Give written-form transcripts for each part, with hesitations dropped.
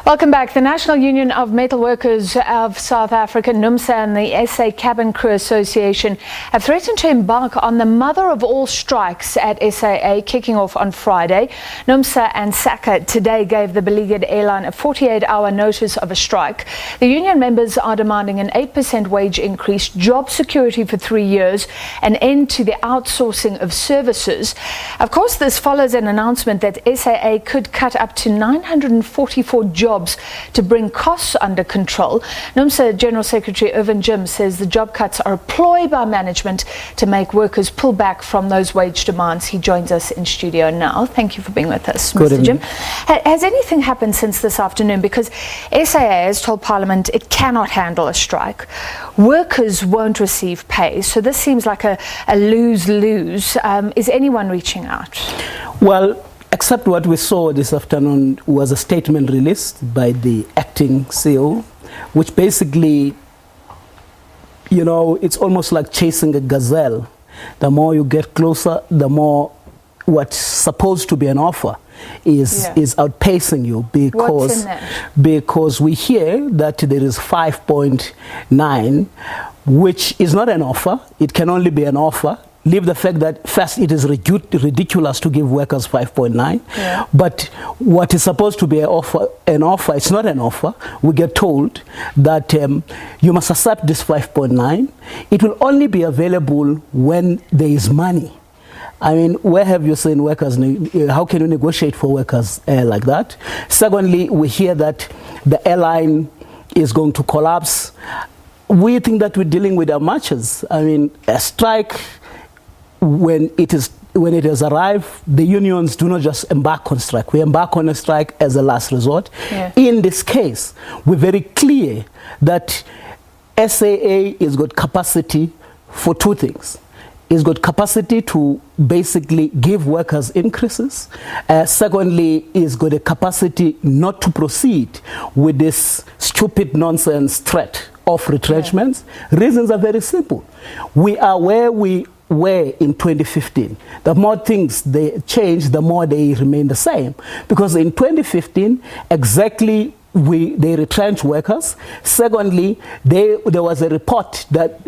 Welcome back. The National Union of Metalworkers of South Africa, NUMSA, and the SA Cabin Crew Association have threatened to embark on the mother of all strikes at SAA, kicking off on Friday. NUMSA and SACCA today gave the beleaguered airline a 48-hour notice of a strike. The union members are demanding an 8% wage increase, job security for 3 years, an end to the outsourcing of services. Of course, this follows an announcement that SAA could cut up to 944 jobs to bring costs under control. NUMSA General Secretary Irvin Jim says the job cuts are a ploy by management to make workers pull back from those wage demands. He joins us in studio now. Thank you for being with us, Mr. Jim. Has anything happened since this afternoon? Because SAA has told Parliament it cannot handle a strike. Workers won't receive pay, so this seems like a lose-lose. Is anyone reaching out? Well, except what we saw this afternoon was a statement released by the acting CEO, which basically, you know, it's almost like chasing a gazelle. The more you get closer, the more what's supposed to be an offer is outpacing you, because we hear that there is 5.9, which is not an offer. It can only be an offer. Leave the fact that first it is ridiculous to give workers 5.9, but what is supposed to be an offer, it's not an offer. We get told that you must accept this 5.9. It will only be available when there is money. I mean, where have you seen workers, how can you negotiate for workers like that? Secondly, we hear that the airline is going to collapse. We think that we're dealing with amateurs. I mean, a strike, when it has arrived, the unions do not just embark on strike. We embark on a strike as a last resort. In this case, we're very clear that SAA has got capacity for two things. It's got capacity to basically give workers increases. Secondly, it's got a capacity not to proceed with this stupid nonsense threat of retrenchments. Reasons are very simple. We are where we were in 2015. The more things they change, the more they remain the same. Because in 2015, exactly they retrenched workers. Secondly, there was a report that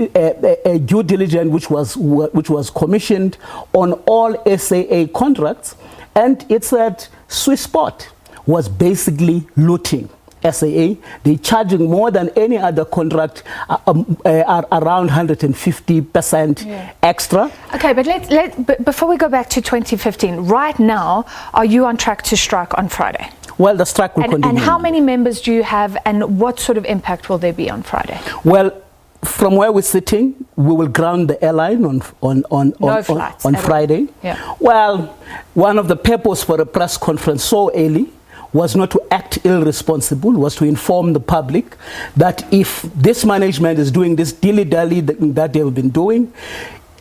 a due diligence which was commissioned on all SAA contracts, and it said Swiss Spot was basically looting SAA. They're charging more than any other contract, around 150% extra. Okay, but before we go back to 2015, right now, are you on track to strike on Friday? Well, the strike will continue. And how many members do you have, and what sort of impact will there be on Friday? Well, from where we're sitting, we will ground the airline on Friday. Well, one of the purposes for a press conference so early was not to act irresponsible, was to inform the public that if this management is doing this dilly-dally that they've been doing,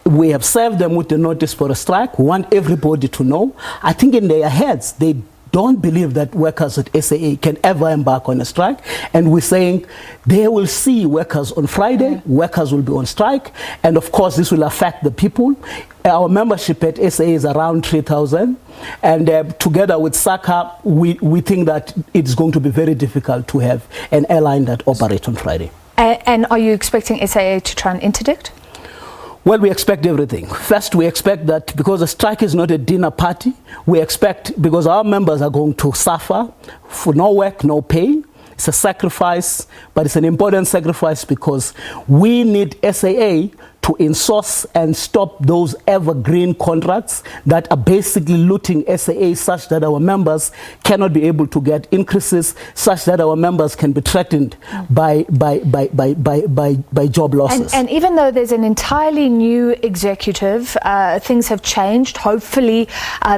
we have served them with the notice for a strike. We want everybody to know. I think in their heads, they don't believe that workers at SAA can ever embark on a strike. And we're saying they will see workers on Friday, workers will be on strike. And of course, this will affect the people. Our membership at SAA is around 3,000. And together with SACCA, we think that it's going to be very difficult to have an airline that operates on Friday. And are you expecting SAA to try and interdict? Well, we expect everything. First, we expect that because the strike is not a dinner party, we expect, because our members are going to suffer for no work, no pay. It's a sacrifice, but it's an important sacrifice because we need SAA to insource and stop those evergreen contracts that are basically looting SAA, such that our members cannot be able to get increases, such that our members can be threatened by job losses. And even though there's an entirely new executive, things have changed. Hopefully,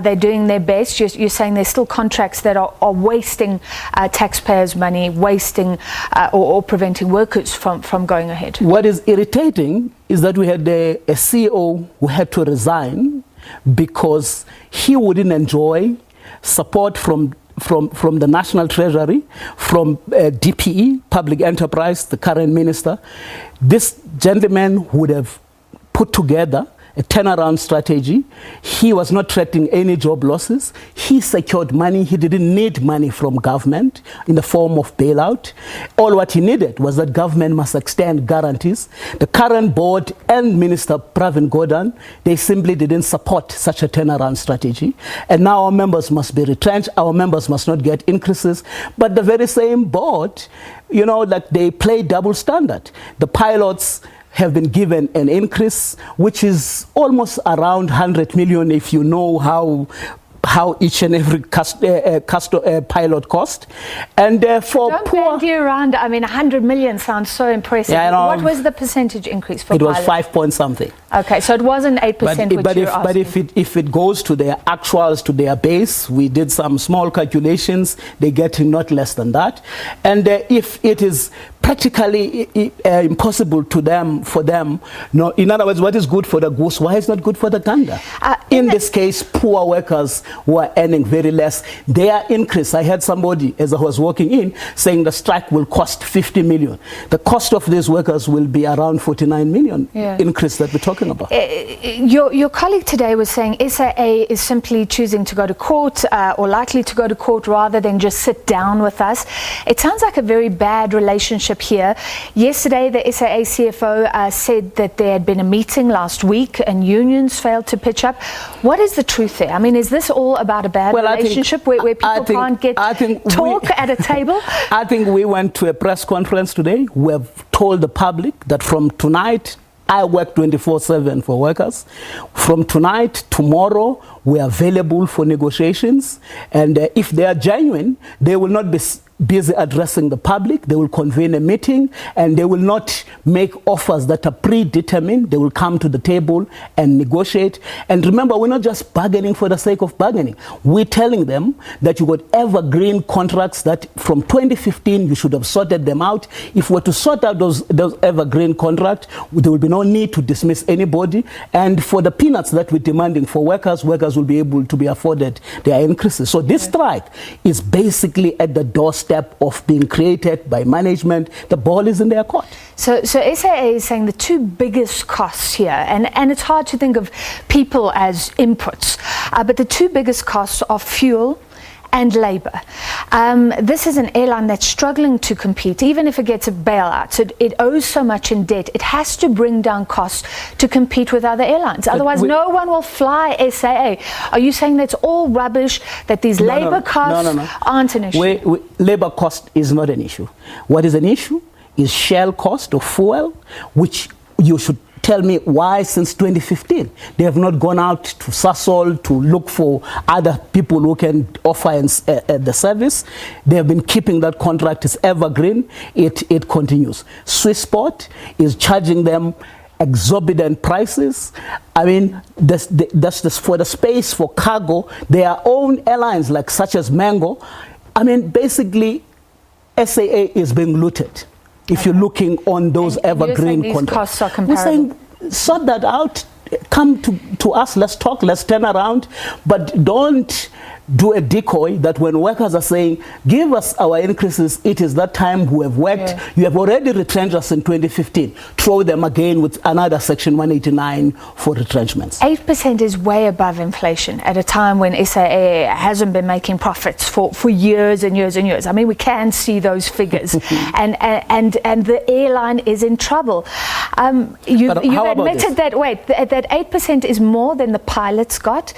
they're doing their best. You're saying there's still contracts that are wasting taxpayers' money, wasting or preventing workers from going ahead. What is irritating is that we had a CEO who had to resign because he wouldn't enjoy support from the National Treasury, from DPE, Public Enterprise, the current minister. This gentleman would have put together a turnaround strategy. He was not threatening any job losses. He secured money. He didn't need money from government in the form of bailout. All what he needed was that government must extend guarantees. The current board and Minister Pravin Gordhan, they simply didn't support such a turnaround strategy. And now our members must be retrenched. Our members must not get increases. But the very same board, you know, that they play double standard. The pilots have been given an increase, which is almost around 100 million if you know how each and every pilot cost. And for Don't poor... bandy around. I mean, 100 million sounds so impressive. Yeah, what was the percentage increase for It was pilots? 5 point something. Okay, so it wasn't 8%, But if it goes to their actuals, to their base, we did some small calculations, they get not less than that. And if it is practically impossible for them, no, in other words, what is good for the goose, why is not good for the gander? In this case, poor workers who are earning very less, their increase, I had somebody, as I was walking in, saying the strike will cost 50 million. The cost of these workers will be around 49 million increase that we're talking about. Your colleague today was saying SAA is simply choosing to go to court or likely to go to court rather than just sit down with us. It sounds like a very bad relationship here. Yesterday, the SAA CFO said that there had been a meeting last week and unions failed to pitch up. What is the truth there? I mean, is this all about a bad relationship where people can't get talk at a table? I think we went to a press conference today. We have told the public that from tonight, I work 24/7 for workers. From tonight, tomorrow, we are available for negotiations. And if they are genuine, they will not be busy addressing the public. They will convene a meeting and they will not make offers that are predetermined. They will come to the table and negotiate. And remember, we're not just bargaining for the sake of bargaining. We're telling them that you got evergreen contracts that from 2015 you should have sorted them out. If we're to sort out those evergreen contracts, there will be no need to dismiss anybody. And for the peanuts that we're demanding for workers, workers will be able to be afforded their increases. So this strike is basically at the doorstep of being created by management. The ball is in their court. So SAA is saying the two biggest costs here, and it's hard to think of people as inputs, but the two biggest costs are fuel and labor. This is an airline that's struggling to compete, even if it gets a bailout. So it owes so much in debt. It has to bring down costs to compete with other airlines. Otherwise, no one will fly SAA. Are you saying that's all rubbish, that these labor costs aren't an issue? Labor cost is not an issue. What is an issue is shell cost of fuel, which you should tell me why since 2015 they have not gone out to Sasol to look for other people who can offer the service. They have been keeping that contract. It's evergreen. It continues. Swissport is charging them exorbitant prices. I mean, that's for the space for cargo. Their own airlines, like such as Mango. I mean, basically, SAA is being looted. If you're looking on those evergreen contracts, costs are comparable. We're saying sort that out. Come to us. Let's talk. Let's turn around. But don't do a decoy that when workers are saying, give us our increases, it is that time we have worked. Yeah. You have already retrenched us in 2015. Throw them again with another Section 189 for retrenchments. 8% is way above inflation at a time when SAA hasn't been making profits for years and years and years. I mean, we can see those figures. and the airline is in trouble. You've admitted that, that 8% is more than the pilots got.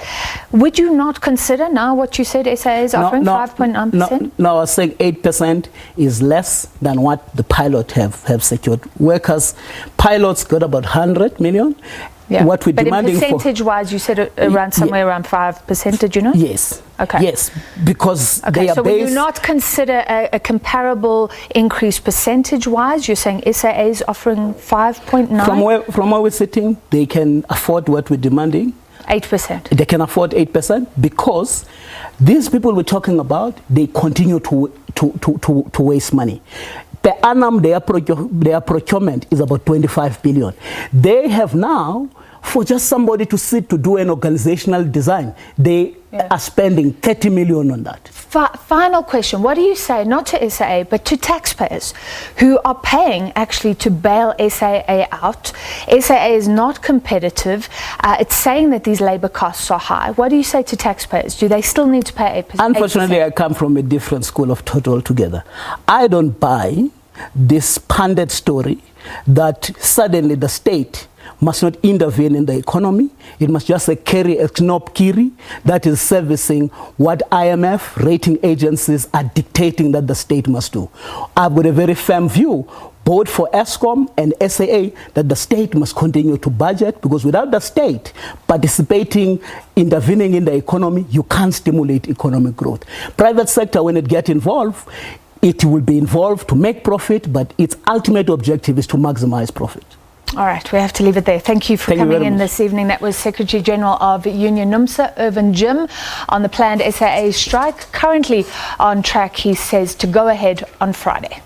Would you not consider now what you said SAA is offering, 5.9%? No, I was saying 8% is less than what the pilots have secured. Pilots got about 100 million. Yeah. What we're demanding in percentage-wise, you said around somewhere around 5%, did you know? Yes. Okay. Yes, because they are so will you not consider a comparable increase percentage-wise? You're saying SAA is offering 5.9%? From where we're sitting, they can afford what we're demanding. 8%. They can afford 8% because these people we're talking about, they continue to waste money. Per annum, their procurement is about 25 billion. They have now for just somebody to sit to do an organizational design. They are spending 30 million on that. Final question. What do you say, not to SAA, but to taxpayers who are paying actually to bail SAA out? SAA is not competitive. It's saying that these labor costs are high. What do you say to taxpayers? Do they still need to pay 8%? Unfortunately, I come from a different school of thought altogether. I don't buy this pundit story that suddenly the state must not intervene in the economy. It must just carry a knop kiri that is servicing what IMF rating agencies are dictating that the state must do. I've got a very firm view, both for ESCOM and SAA, that the state must continue to budget, because without the state participating, intervening in the economy, you can't stimulate economic growth. Private sector, when it gets involved, it will be involved to make profit, but its ultimate objective is to maximize profit. All right, we have to leave it there. Thank you for coming in this evening. That was Secretary General of Union NUMSA, Irvin Jim, on the planned SAA strike. Currently on track, he says, to go ahead on Friday.